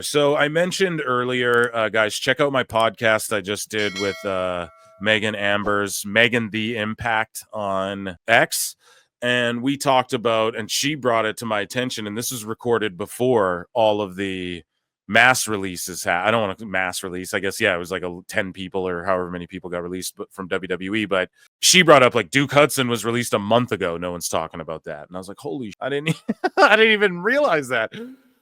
So I mentioned earlier, guys, check out my podcast I just did with Megan Amber's Megan the Impact on X. And we talked about, and she brought it to my attention, and this was recorded before all of the mass releases. I don't want to mass release. I guess, yeah, it was like 10 people or however many people got released from WWE. But she brought up like Duke Hudson was released a month ago. No one's talking about that. And I was like, holy, I didn't even realize that.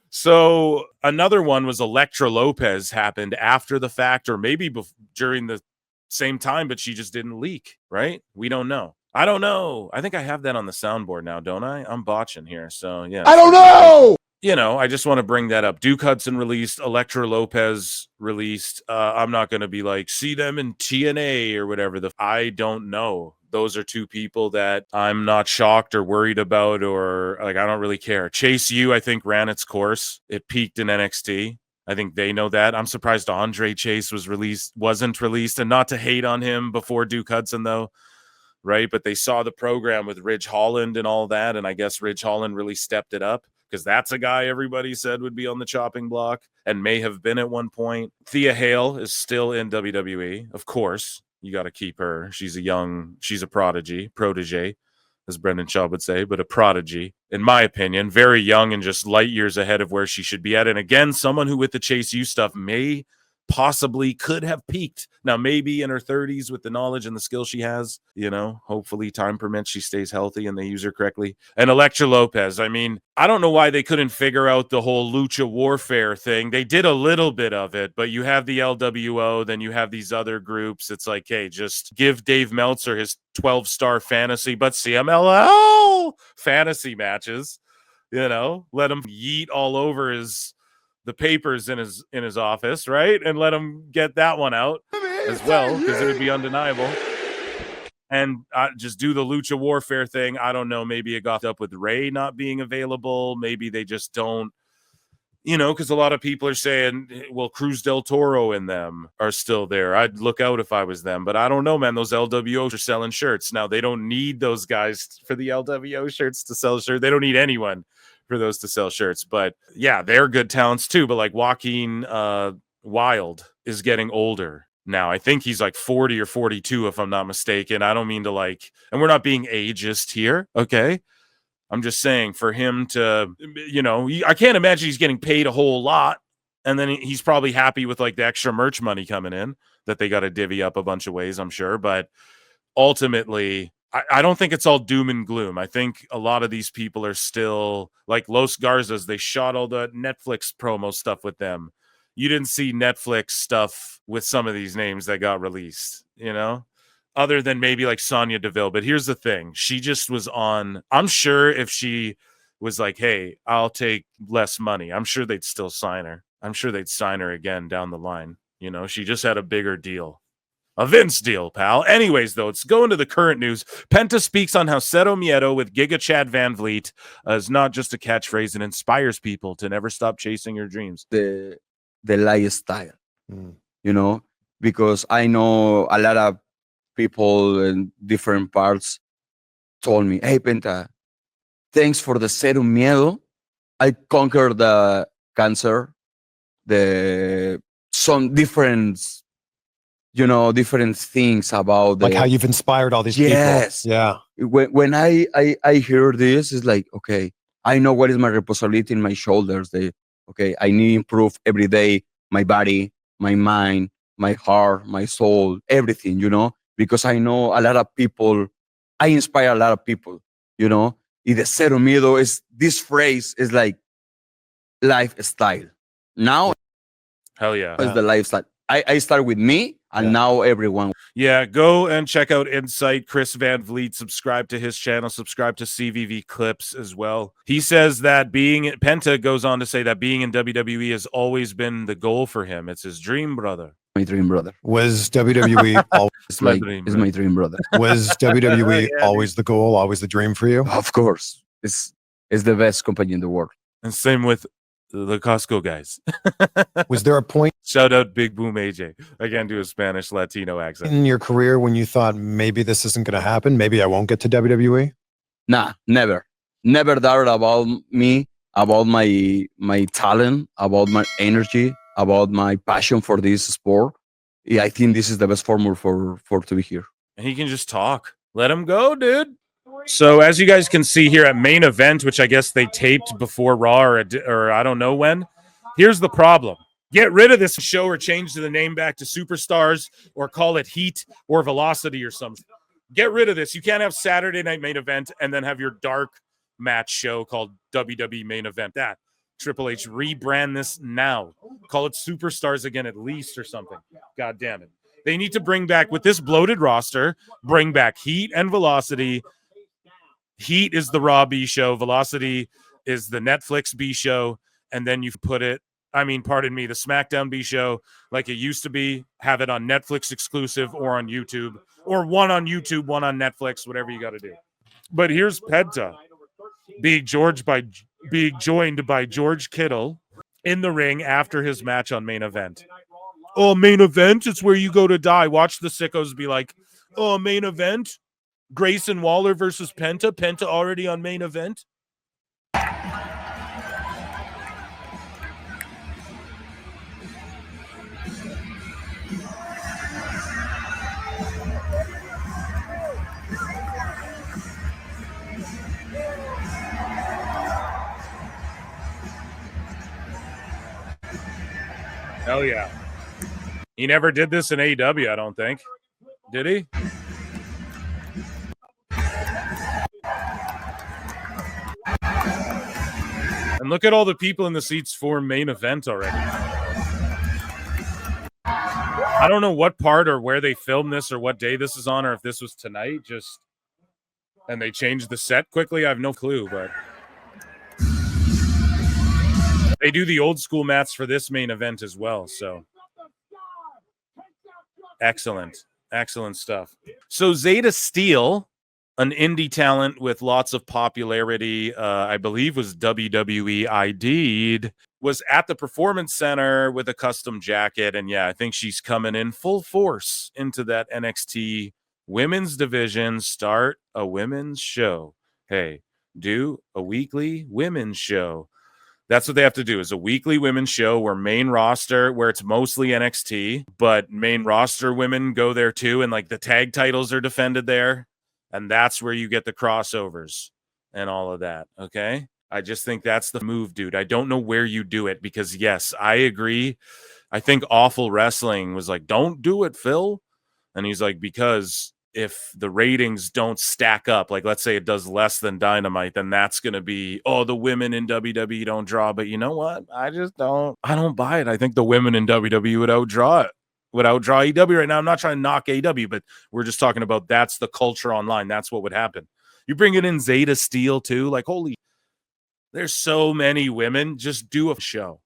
So another one was Elektra Lopez happened after the fact, or maybe during the same time, but she just didn't leak, right? We don't know. I don't know. I think I have that on the soundboard now, don't I? I'm botching here. So, yeah. I don't know! You know, I just want to bring that up. Duke Hudson released, Elektra Lopez released. I'm not going to be like, see them in TNA or whatever. I don't know. Those are two people that I'm not shocked or worried about, or like, I don't really care. Chase U, I think, ran its course. It peaked in NXT. I think they know that. I'm surprised Andre Chase wasn't released, and not to hate on him before Duke Hudson, though. Right, but they saw the program with Ridge Holland and all that, and I guess Ridge Holland really stepped it up, because that's a guy everybody said would be on the chopping block and may have been at one point. Thea Hale is still in WWE, of course. You got to keep her. She's a protege, as Brendan Shaw would say, but a prodigy, in my opinion. Very young and just light years ahead of where she should be at. And again, someone who with the Chase U stuff possibly could have peaked. Now, maybe in her 30s with the knowledge and the skill she has, you know, hopefully time permits, she stays healthy and they use her correctly. And Elektra Lopez, I mean, I don't know why they couldn't figure out the whole lucha warfare thing. They did a little bit of it, but you have the LWO, then you have these other groups. It's like, hey, just give Dave Meltzer his 12-star fantasy, but CMLL fantasy matches, you know, let him yeet all over the papers in his office, right? And let him get that one out as well, because it would be undeniable. And just do the lucha warfare thing. I don't know. Maybe it got up with Ray not being available. Maybe they just don't, you know, because a lot of people are saying, well, Cruz del Toro and them are still there. I'd look out if I was them, but I don't know, man. Those LWOs are selling shirts. Now, they don't need those guys for the LWO shirts to sell shirts. They don't need anyone for those to sell shirts, but yeah, they're good talents too. But like Joaquin Wild is getting older now. I think he's like 40 or 42, if I'm not mistaken. I don't mean to like, and we're not being ageist here, okay? I'm just saying, for him to, you know, I can't imagine he's getting paid a whole lot, and then he's probably happy with like the extra merch money coming in that they got to divvy up a bunch of ways, I'm sure. But ultimately, I don't think it's all doom and gloom. I think a lot of these people are still like Los Garzas. They shot all the Netflix promo stuff with them. You didn't see Netflix stuff with some of these names that got released, you know, other than maybe like Sonya Deville. But here's the thing. She just was on. I'm sure if she was like, hey, I'll take less money, I'm sure they'd still sign her. I'm sure they'd sign her again down the line. You know, she just had a bigger deal. A Vince deal, pal. Anyways, though, it's going to the current news. Penta speaks on how Cero Miedo with Giga Chad Van Vliet is not just a catchphrase and inspires people to never stop chasing your dreams. The lifestyle, you know, because I know a lot of people in different parts told me, hey, Penta, thanks for the Cero Miedo. I conquered the cancer, some different, you know, different things about like how you've inspired all these people. Yeah. When I hear this, it's like, okay, I know what is my responsibility in my shoulders. Okay, I need to improve every day, my body, my mind, my heart, my soul, everything, you know, because I know a lot of people, I inspire a lot of people, you know. The Cero Miedo is, this phrase is like lifestyle. Now, hell yeah, it's the lifestyle. I start with me, and now everyone. Yeah, go and check out Insight. Chris Van Vliet, subscribe to his channel, subscribe to CVV Clips as well. He says that Penta goes on to say that being in WWE has always been the goal for him. It's his dream, brother. My dream brother. Was WWE always my dream brother? Was WWE always the goal, always the dream for you? Of course. It's the best company in the world. And same with the Costco guys. Was there a point? Shout out Big Boom AJ. I can't do a Spanish Latino accent. In your career when you thought maybe this isn't going to happen, maybe I won't get to WWE? Nah, never. Never doubted about me about my talent, about my energy, about my passion for this sport. Yeah, I think this is the best formula for to be here. And he can just talk. Let him go, dude. So as you guys can see here at Main Event, which I guess they taped before Raw or I don't know when, here's the problem. Get rid of this show or change the name back to Superstars or call it Heat or Velocity or something. Get rid of this. You can't have Saturday Night Main Event and then have your dark match show called WWE Main Event. That Triple H, rebrand this now. Call it Superstars again at least or something. God damn it. They need to bring back, with this bloated roster, bring back Heat and Velocity. Heat is the Raw B show. Velocity is the Netflix B show. And then you put it, the SmackDown B show like it used to be. Have it on Netflix exclusive or on YouTube. Or one on YouTube, one on Netflix, whatever you got to do. But here's Penta being joined by George Kittle in the ring after his match on Main Event. Oh, Main Event? It's where you go to die. Watch the sickos be like, oh, Main Event? Grayson Waller versus Penta? Penta already on Main Event? Hell yeah. He never did this in AEW, I don't think. Did he? And look at all the people in the seats for Main Event already. I don't know what part or where they filmed this or what day this is on or if this was tonight. And they changed the set quickly. I have no clue, but they do the old school mats for this Main Event as well. So excellent stuff. So Zeta Steel, an indie talent with lots of popularity, I believe was WWE ID'd, was at the Performance Center with a custom jacket. And yeah, I think she's coming in full force into that NXT women's division. Start a women's show. Hey, do a weekly women's show. That's what they have to do, is a weekly women's show where main roster, where it's mostly NXT, but main roster women go there too. And like the tag titles are defended there. And that's where you get the crossovers and all of that. Okay. I just think that's the move, dude. I don't know where you do it because, yes, I agree. I think Awful Wrestling was like, don't do it, Phil. And he's like, because if the ratings don't stack up, like let's say it does less than Dynamite, then that's going to be, oh, the women in WWE don't draw. But you know what? I don't buy it. I think the women in WWE would outdraw it. Would outdraw AEW right now. I'm not trying to knock AEW, but we're just talking about that's the culture online. That's what would happen. You bring it in Zeta Steel too. Like, holy, there's so many women. Just do a show.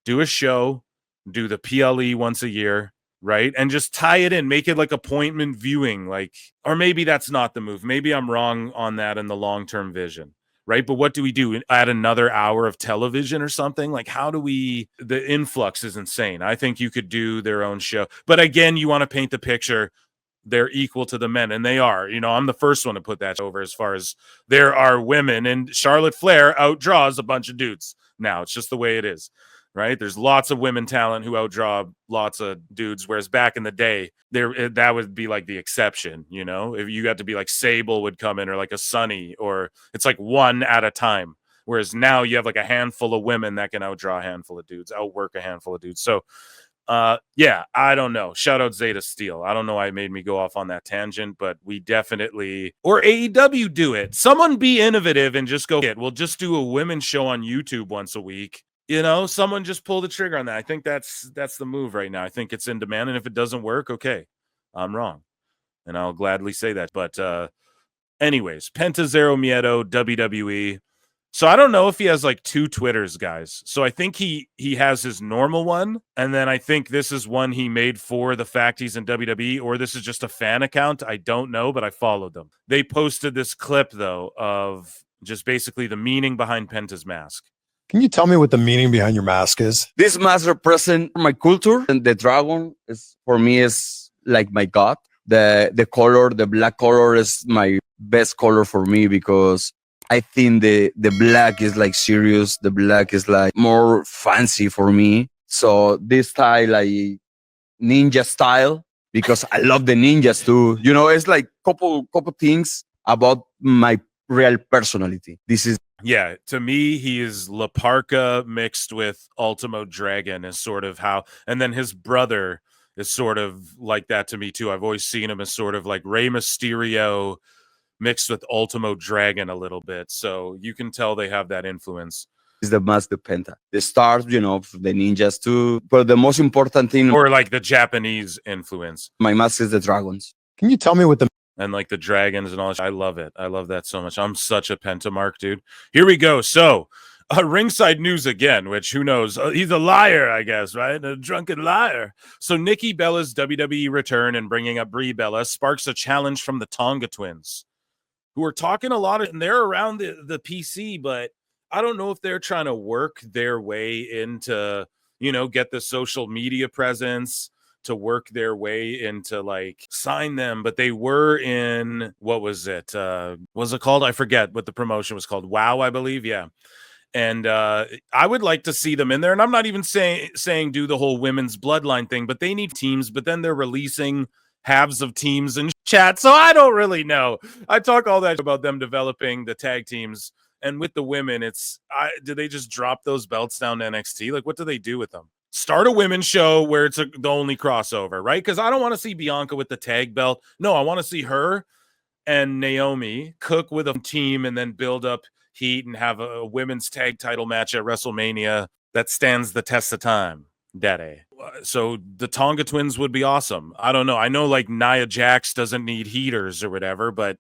Do the PLE once a year, right? And just tie it in. Make it like appointment viewing. Like, or maybe that's not the move. Maybe I'm wrong on that in the long-term vision. Right. But what do we do? Add another hour of television or something? Like, how do we? The influx is insane. I think you could do their own show. But again, you want to paint the picture. They're equal to the men, and they are. You know, I'm the first one to put that over as far as there are women, and Charlotte Flair outdraws a bunch of dudes. Now, it's just the way it is. Right. There's lots of women talent who outdraw lots of dudes. Whereas back in the day, that would be like the exception. You know, if you got to be like Sable would come in or like a Sunny, or it's like one at a time. Whereas now you have like a handful of women that can outdraw a handful of dudes, outwork a handful of dudes. So, yeah, I don't know. Shout out Zeta Steel. I don't know why it made me go off on that tangent, but we definitely, or AEW do it. Someone be innovative and just go, we'll just do a women's show on YouTube once a week. You know, someone just pull the trigger on that. I think that's the move right now. I think it's in demand. And if it doesn't work, okay, I'm wrong. And I'll gladly say that. But anyways, Penta Cero Miedo, WWE. So I don't know if he has like two Twitters, guys. So I think he has his normal one. And then I think this is one he made for the fact he's in WWE, or this is just a fan account. I don't know, but I followed them. They posted this clip, though, of just basically the meaning behind Penta's mask. Can you tell me what the meaning behind your mask is? This mask represents my culture, and the dragon is for me is like my god. The color, the black color, is my best color for me because I think the black is like serious. The black is like more fancy for me. So this style, like ninja style, because I love the ninjas too. You know, it's like couple things about my real personality. This is Yeah, to me, he is La Parka mixed with Ultimo Dragon is sort of how, and then his brother is sort of like that to me too. I've always seen him as sort of like Rey Mysterio mixed with Ultimo Dragon a little bit. So you can tell they have that influence. the mask, the Penta. The stars, you know, the ninjas too. But the most important thing, Or like the Japanese influence. my mask is the dragons. Can you tell me what the And like the dragons and all that. I love it. I love that so much. I'm such a Pentamark, dude. Here we go. So, ringside news again, which who knows? He's a liar, I guess, right? A drunken liar. So, Nikki Bella's WWE return and bringing up Brie Bella sparks a challenge from the Tonga twins, who are talking a lot, and they're around the PC, but I don't know if they're trying to work their way into, you know, get the social media presence, to work their way into like sign them. But they were in, what was it? Was it called? I forget what the promotion was called. WoW, I believe. Yeah. And I would like to see them in there. And I'm not even saying do the whole women's bloodline thing, but they need teams. But then they're releasing halves of teams and chat. So I don't really know. I talk all that about them developing the tag teams. And with the women, do they just drop those belts down to NXT? Like, what do they do with them? Start a women's show where it's the only crossover, right? Because I don't want to see Bianca with the tag belt. No, I want to see her and Naomi cook with a team and then build up heat and have a women's tag title match at WrestleMania that stands the test of time. Daddy. So the Tonga twins would be awesome. I don't know. I know like Nia Jax doesn't need heaters or whatever, but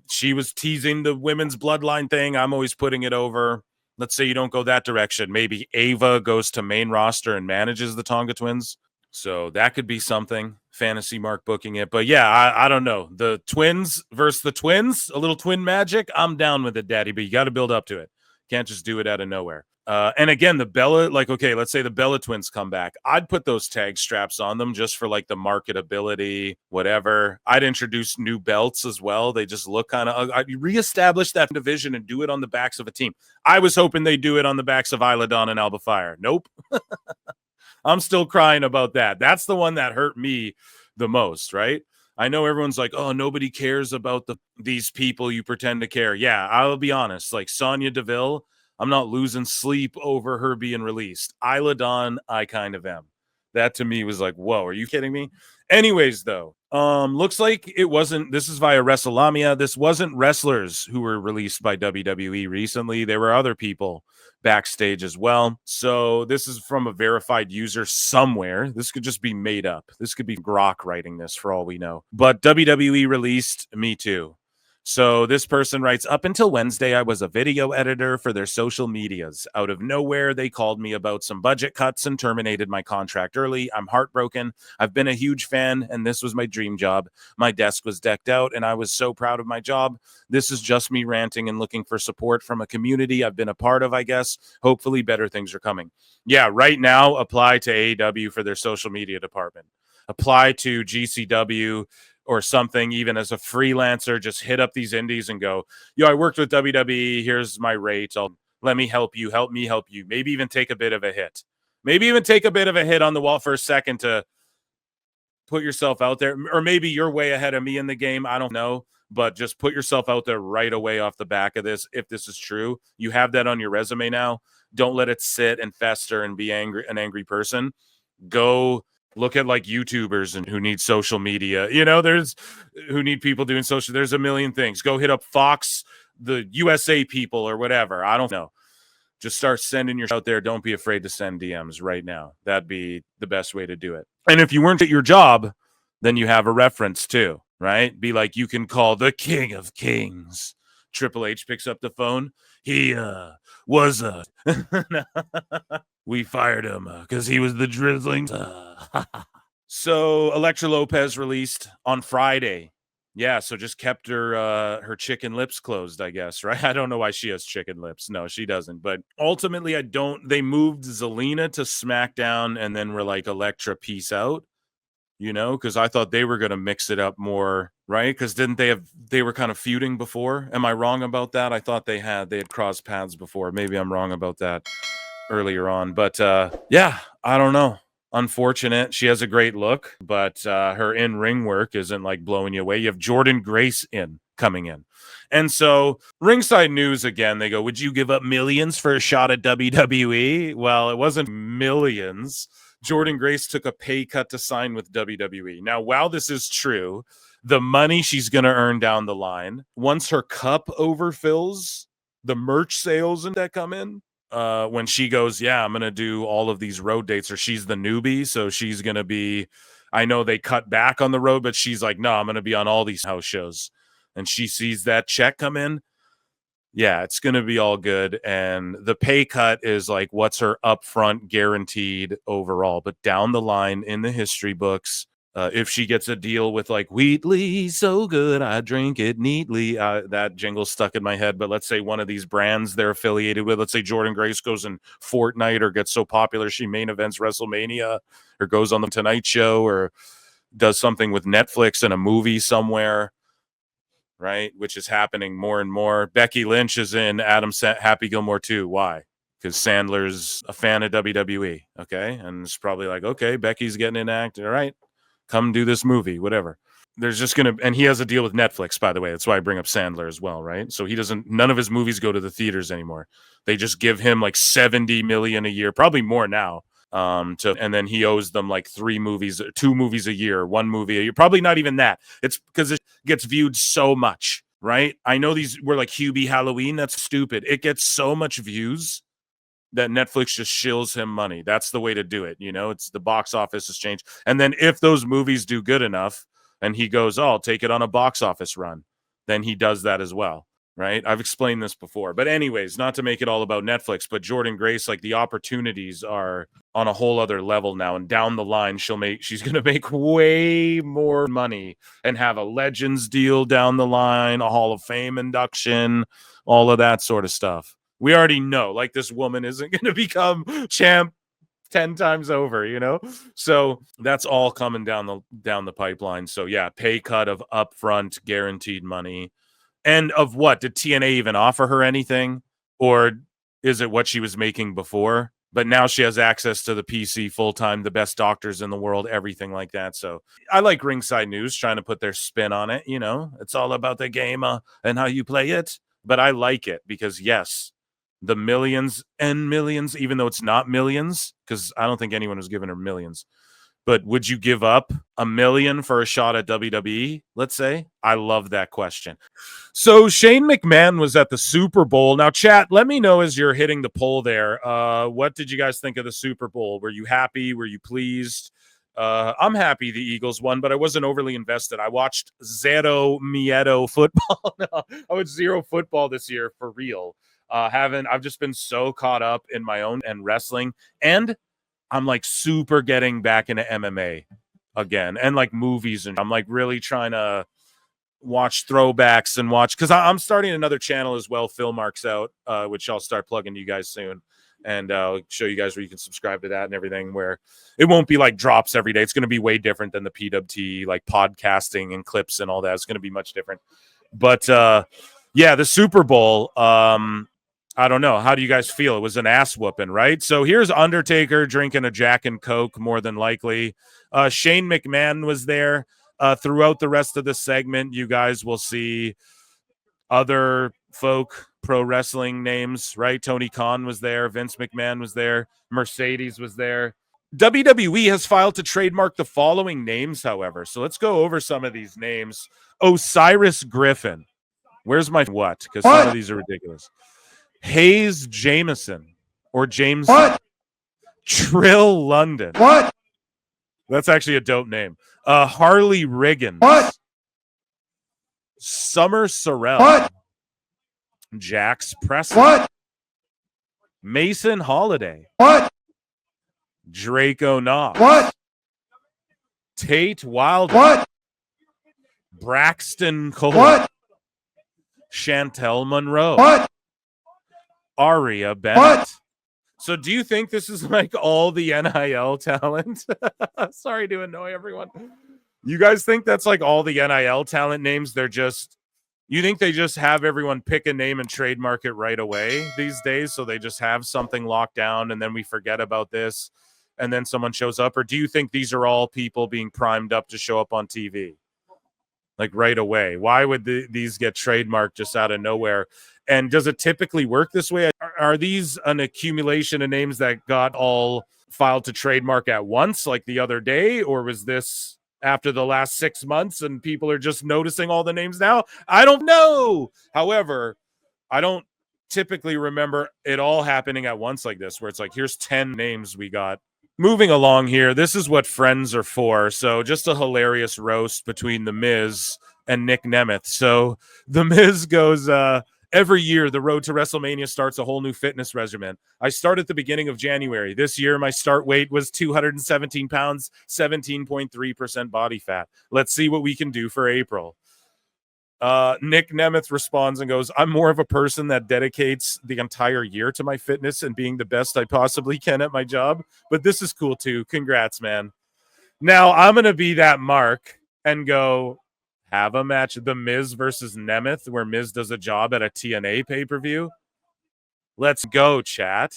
she was teasing the women's bloodline thing. I'm always putting it over. Let's say you don't go that direction. Maybe Ava goes to main roster and manages the Tonga twins. So that could be something. Fantasy Mark booking it. But yeah, I don't know. The twins versus the twins, a little twin magic. I'm down with it, Daddy, but you got to build up to it. Can't just do it out of nowhere. And again, the Bella, like, okay, let's say the Bella twins come back. I'd put those tag straps on them just for like the marketability, whatever. I'd introduce new belts as well. They just look kind of, I'd reestablish that division and do it on the backs of a team. I was hoping they'd do it on the backs of Isla Dawn and Alba Fire. Nope. I'm still crying about that. That's the one that hurt me the most, right? I know everyone's like, oh, nobody cares about these people you pretend to care. Yeah, I'll be honest. Like Sonya Deville, I'm not losing sleep over her being released. Isla Dawn, I kind of am. That to me was like, whoa, are you kidding me? Anyways, though, looks like it wasn't, this is via WrestleLamia. This wasn't wrestlers who were released by WWE recently. There were other people backstage as well. So this is from a verified user somewhere. This could just be made up. This could be Grok writing this for all we know. But WWE released Me Too. So this person writes, up until Wednesday, I was a video editor for their social medias. Out of nowhere, they called me about some budget cuts and terminated my contract early. I'm heartbroken. I've been a huge fan, and this was my dream job. My desk was decked out, and I was so proud of my job. This is just me ranting and looking for support from a community I've been a part of, I guess. Hopefully better things are coming. Yeah, right now, apply to AEW for their social media department. Apply to GCW or something, even as a freelancer. Just hit up these indies and go, yo, I worked with WWE. Here's my rate. Let me help you. Help me help you. Maybe even take a bit of a hit. Maybe even take a bit of a hit on the wall for a second to put yourself out there. Or maybe you're way ahead of me in the game. I don't know. But just put yourself out there right away off the back of this. If this is true, you have that on your resume now. Don't let it sit and fester and be an angry person. Go look at like YouTubers and who need social media. You know, there's who need people doing social. There's a million things. Go hit up Fox, the USA people or whatever. I don't know. Just start sending your out there. Don't be afraid to send DMs right now. That'd be the best way to do it. And if you weren't at your job, then you have a reference too, right? Be like, you can call the King of Kings. Triple H picks up the phone. He was we fired him because he was the drizzling. So Elektra Lopez released on Friday. Yeah, so just kept her chicken lips closed, I guess, right? I don't know why she has chicken lips. No, she doesn't. But ultimately, they moved Zelina to SmackDown and then we're like, Elektra, peace out. you know, because I thought they were going to mix it up more, right? Because they were kind of feuding before. Am I wrong about that? I thought they had crossed paths before. Maybe I'm wrong about that earlier on, but yeah, I don't know. Unfortunate. She has a great look, but her in-ring work isn't like blowing you away. You have Jordynne Grace coming in. And so Ringside News again, they go, would you give up millions for a shot at WWE? Well, it wasn't millions. Jordynne Grace took a pay cut to sign with WWE. Now, while this is true, the money she's going to earn down the line, once her cup overfills, the merch sales that come in, when she goes, yeah, I'm going to do all of these road dates, or she's the newbie. So she's going to be, I know they cut back on the road, but she's like, no, I'm going to be on all these house shows. And she sees that check come in. Yeah, it's going to be all good. And the pay cut is like, what's her upfront guaranteed overall? But down the line in the history books, if she gets a deal with like Wheatley, so good, I drink it neatly. That jingle stuck in my head. But let's say one of these brands they're affiliated with, let's say Jordynne Grace goes in Fortnite or gets so popular she main events WrestleMania or goes on the Tonight Show or does something with Netflix and a movie somewhere, right? Which is happening more and more. Becky Lynch is in Happy Gilmore 2. Why? Because Sandler's a fan of WWE, okay? And it's probably like, okay, Becky's getting in act. All right. Come do this movie, whatever. There's just going to, and he has a deal with Netflix, by the way. That's why I bring up Sandler as well, right? So none of his movies go to the theaters anymore. They just give him like 70 million a year, probably more now. And then he owes them like 2 movies a year, 1 movie a year. Probably not even that. It's because it gets viewed so much, right? I know these were like Hubie Halloween. That's stupid. It gets so much views that Netflix just shills him money. That's the way to do it. You know, it's the box office has changed. And then if those movies do good enough and he goes, oh, I'll take it on a box office run, then he does that as well. Right. I've explained this before, but anyways, not to make it all about Netflix, but Jordynne Grace, like the opportunities are on a whole other level now. And down the line, she's going to make way more money and have a Legends deal down the line, a Hall of Fame induction, all of that sort of stuff. We already know, like, this woman isn't going to become champ 10 times over, you know? So that's all coming down the pipeline. So yeah, pay cut of upfront guaranteed money. And of what? Did TNA even offer her anything? Or is it what she was making before? But now she has access to the PC full-time, the best doctors in the world, everything like that. So I like Ringside News trying to put their spin on it, you know? It's all about the game and how you play it. But I like it because, yes, the millions and millions, even though it's not millions, because I don't think anyone was giving her millions. But would you give up $1 million for a shot at WWE, let's say? I love that question. So Shane McMahon was at the Super Bowl. Now, chat, let me know as you're hitting the poll there. What did you guys think of the Super Bowl? Were you happy? Were you pleased? I'm happy the Eagles won, but I wasn't overly invested. I watched Cero Miedo football. No, I watched zero football this year for real. I've just been so caught up in my own and wrestling, and I'm like super getting back into MMA again and like movies. And I'm like really trying to watch throwbacks and watch, because I'm starting another channel as well, Phil Marks Out, which I'll start plugging to you guys soon. And I'll show you guys where you can subscribe to that and everything, where it won't be like drops every day. It's going to be way different than the PWT, like podcasting and clips and all that. It's going to be much different. But yeah, the Super Bowl, I don't know. How do you guys feel? It was an ass whooping, right? So here's Undertaker drinking a Jack and Coke, more than likely. Shane McMahon was there. Throughout the rest of the segment, you guys will see other folk pro wrestling names, right? Tony Khan was there. Vince McMahon was there. Mercedes was there. WWE has filed to trademark the following names, however. So let's go over some of these names. Osiris Griffin. Where's my what? Because some of these are ridiculous. Hayes Jameson or James Trill London. What? That's actually a dope name. Harley Riggins. What? Summer Sorrell. What? Jax Preston. What? Mason Holiday. What? Draco Knox. What? Tate Wilder. What? Braxton Cole. What? Chantel Monroe. What? Aria Bennett. What? So do you think this is like all the NIL talent? Sorry to annoy everyone. You guys think that's like all the NIL talent names? You think they just have everyone pick a name and trademark it right away these days? So they just have something locked down and then we forget about this and then someone shows up? Or do you think these are all people being primed up to show up on TV? Like right away? Why would these get trademarked just out of nowhere? And does it typically work this way? Are these an accumulation of names that got all filed to trademark at once, like the other day? Or was this after the last 6 months and people are just noticing all the names now? I don't know. However, I don't typically remember it all happening at once like this, where it's like, here's 10 names we got. Moving along here, this is what friends are for. So just a hilarious roast between The Miz and Nick Nemeth. So The Miz goes, every year, the road to WrestleMania starts a whole new fitness regimen. I start at the beginning of January. This year, my start weight was 217 pounds, 17.3% body fat. Let's see what we can do for April. Nick Nemeth responds and goes, I'm more of a person that dedicates the entire year to my fitness and being the best I possibly can at my job. But this is cool too. Congrats, man. Now I'm going to be that Mark and go have a match, The Miz versus Nemeth, where Miz does a job at a TNA pay-per-view. Let's go, chat.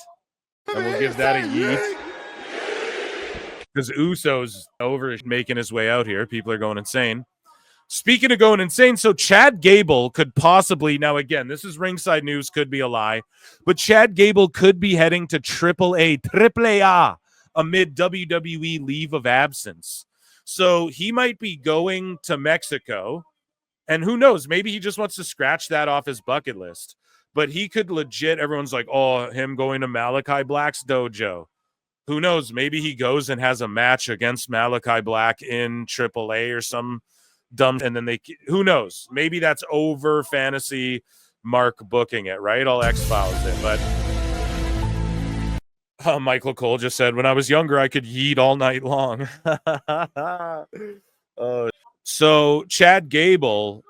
And we'll give that a yeet. Because Uso's over making his way out here. People are going insane. Speaking of going insane, so Chad Gable could possibly, now again, this is ringside news, could be a lie, but Chad Gable could be heading to AAA amid WWE leave of absence. So he might be going to Mexico, and who knows, maybe he just wants to scratch that off his bucket list. But he could legit, everyone's like, oh, him going to Malachi Black's dojo. Who knows, maybe he goes and has a match against Malachi Black in AAA or some dumb, and then who knows, maybe that's over fantasy Mark booking it, right? All X-Files it. But Michael Cole just said, when I was younger I could yeet all night long. So Chad Gable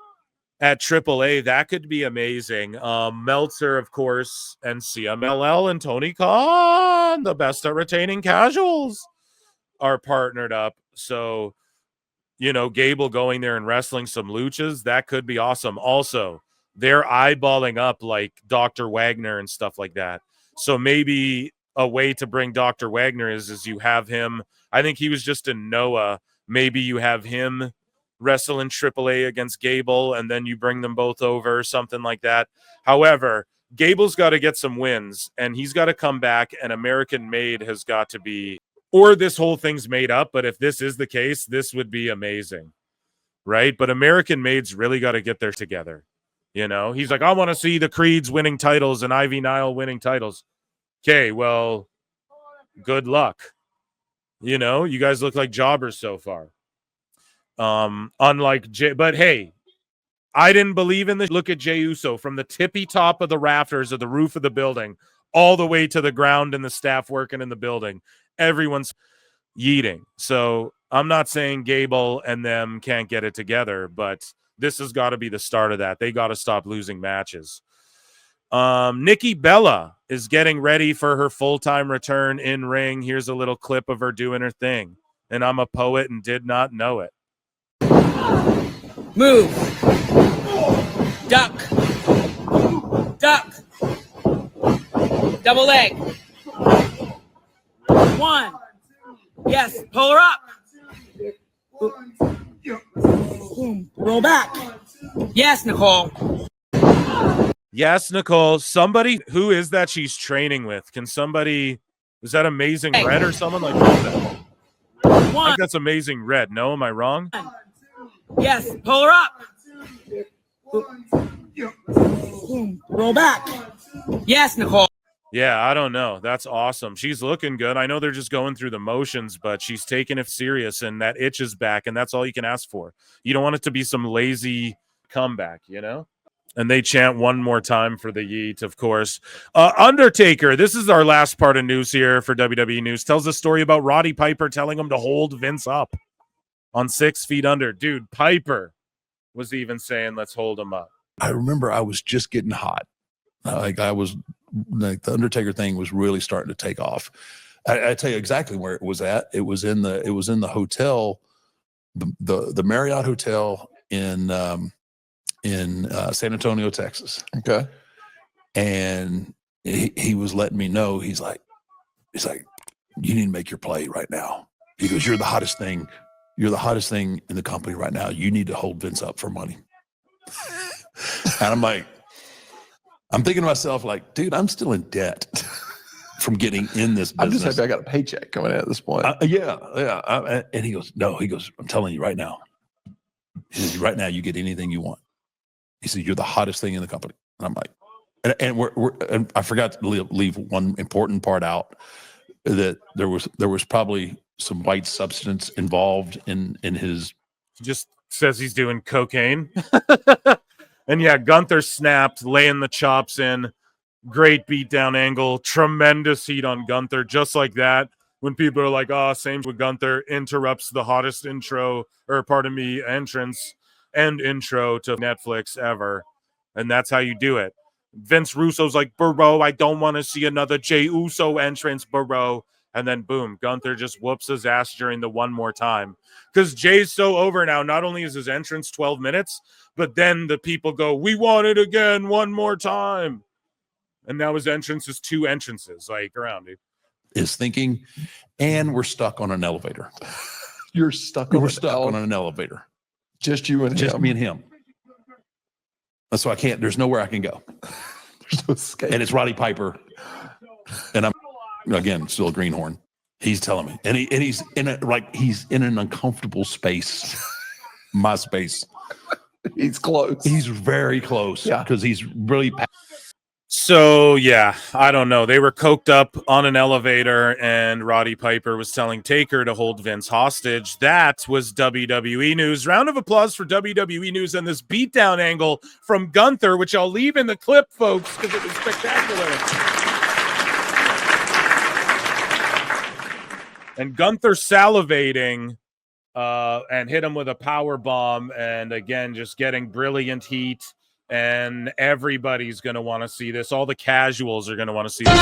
at AAA, that could be amazing. Meltzer, of course, and CMLL and Tony Khan, the best at retaining casuals, are partnered up. So Gable going there and wrestling some luchas, that could be awesome. Also, they're eyeballing up like Dr. Wagner and stuff like that. So maybe a way to bring Dr. Wagner is you have him. I think he was just in Noah. Maybe you have him wrestle in AAA against Gable, and then you bring them both over, something like that. However, Gable's got to get some wins, and he's got to come back, and American Made has got to be, or this whole thing's made up, but if this is the case, this would be amazing, right? But American Made's really got to get there together. He's like, I want to see the Creeds winning titles and Ivy Nile winning titles. Okay, well, good luck. You guys look like jobbers so far. Unlike Jay, but hey, I didn't believe in this. Look at Jey Uso from the tippy top of the rafters of the roof of the building all the way to the ground and the staff working in the building. Everyone's yeeting. So I'm not saying Gable and them can't get it together, but this has got to be the start of that. They got to stop losing matches. Nikki Bella is getting ready for her full-time return in ring. Here's a little clip of her doing her thing. And I'm a poet and did not know it. Move. Duck. Duck. Double leg. One. Yes. Pull her up. Boom. Roll back. Yes, Nicole. Yes, Nicole. Somebody, who is that she's training with? Can somebody, is that Amazing Red or someone like that? I think that's Amazing Red. No, am I wrong? Yes, pull her up. Boom. Roll back. Yes, Nicole. Yeah, I don't know. That's awesome. She's looking good. I know they're just going through the motions, but she's taking it serious, and that itch is back, and that's all you can ask for. You don't want it to be some lazy comeback, And they chant one more time for the yeet, of course. Undertaker, this is our last part of news here for WWE News, tells a story about Roddy Piper telling him to hold Vince up on 6 feet under. Dude, Piper was even saying, let's hold him up. I remember I was just getting hot. I was like the Undertaker thing was really starting to take off. I tell you exactly where it was at. It was in the hotel, the Marriott Hotel in San Antonio, Texas. Okay. And he was letting me know, he's like, you need to make your play right now. He goes, you're the hottest thing in the company right now. You need to hold Vince up for money. And I'm like, I'm thinking to myself, like, dude, I'm still in debt from getting in this business. I'm just happy I got a paycheck coming in at this point. Yeah. And he goes, no, I'm telling you right now. He says, right now, you get anything you want. He said, you're the hottest thing in the company. And I'm like, and I forgot to leave one important part out, that there was probably some white substance involved in his. He just says he's doing cocaine. And yeah, Gunther snapped, laying the chops in. Great beatdown angle, tremendous heat on Gunther, just like that. When people are like, oh, same with Gunther, interrupts the hottest entrance and intro to Netflix ever. And that's how you do it. Vince Russo's like, bro, I don't want to see another Jey Uso entrance, bro. And then boom, Gunther just whoops his ass during the one more time. Because Jay's so over now, not only is his entrance 12 minutes, but then the people go, we want it again one more time. And now his entrance is 2 entrances, like around, dude. Is thinking, and we're stuck on an elevator. You're stuck on an elevator. Just you and Just him. me and him. So I can't, there's nowhere I can go. There's no escape. And it's Roddy Piper. And I'm, again, still a greenhorn. He's telling me. And he's in an uncomfortable space. My space. He's close. He's very close. Yeah. Because he's really. So, yeah, I don't know. They were coked up on an elevator, and Roddy Piper was telling Taker to hold Vince hostage. That was WWE News. Round of applause for WWE News and this beatdown angle from Gunther, which I'll leave in the clip, folks, because it was spectacular. And Gunther salivating and hit him with a power bomb, and again, just getting brilliant heat. And everybody's going to want to see this. All the casuals are going to want to see this.